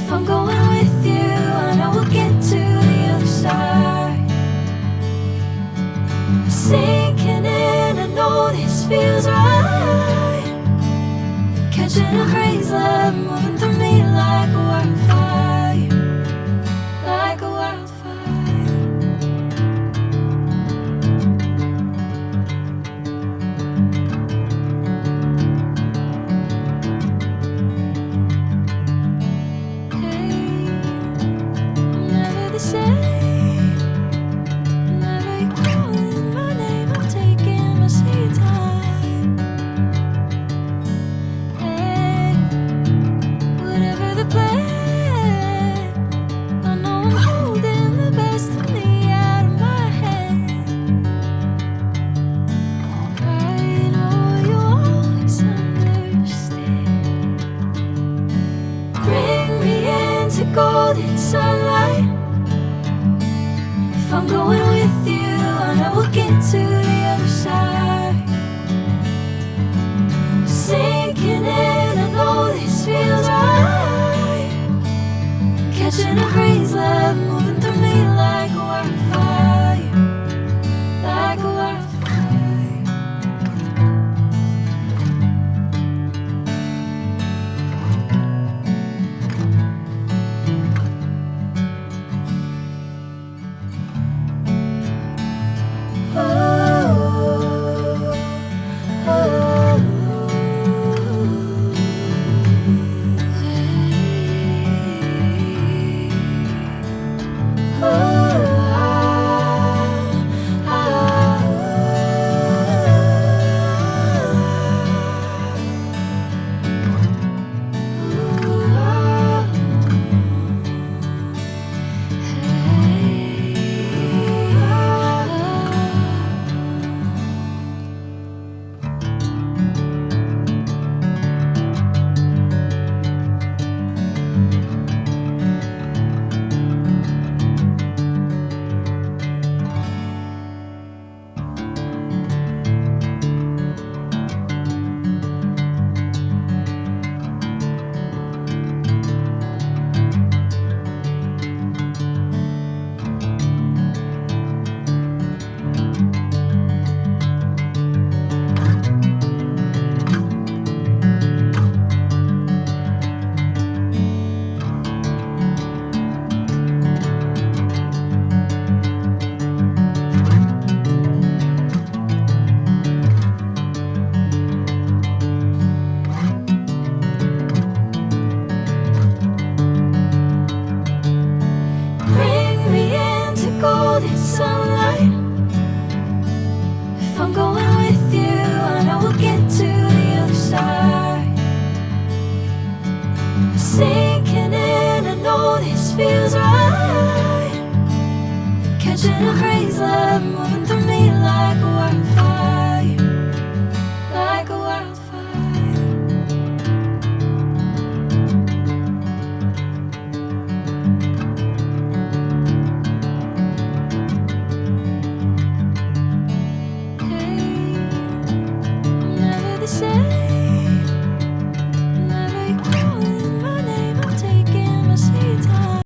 If I'm going with you, I know we'll get to the other side. Sinking in, I know this feels right. Catching a crazy love, moving through me like a wildfire, like a wildfire. Golden sunlight. If I'm going with you, I know we'll get to the other side. Sinking in, I know this feels right. Catching a crazy love, moving through me like a wildfire, like a wildfire. Golden sunlight. If I'm going with you, I know we'll get to the other side. Sinking in, I know this feels right. Catching a crazy love, moving through me like a wildfire, like a wildfire. Say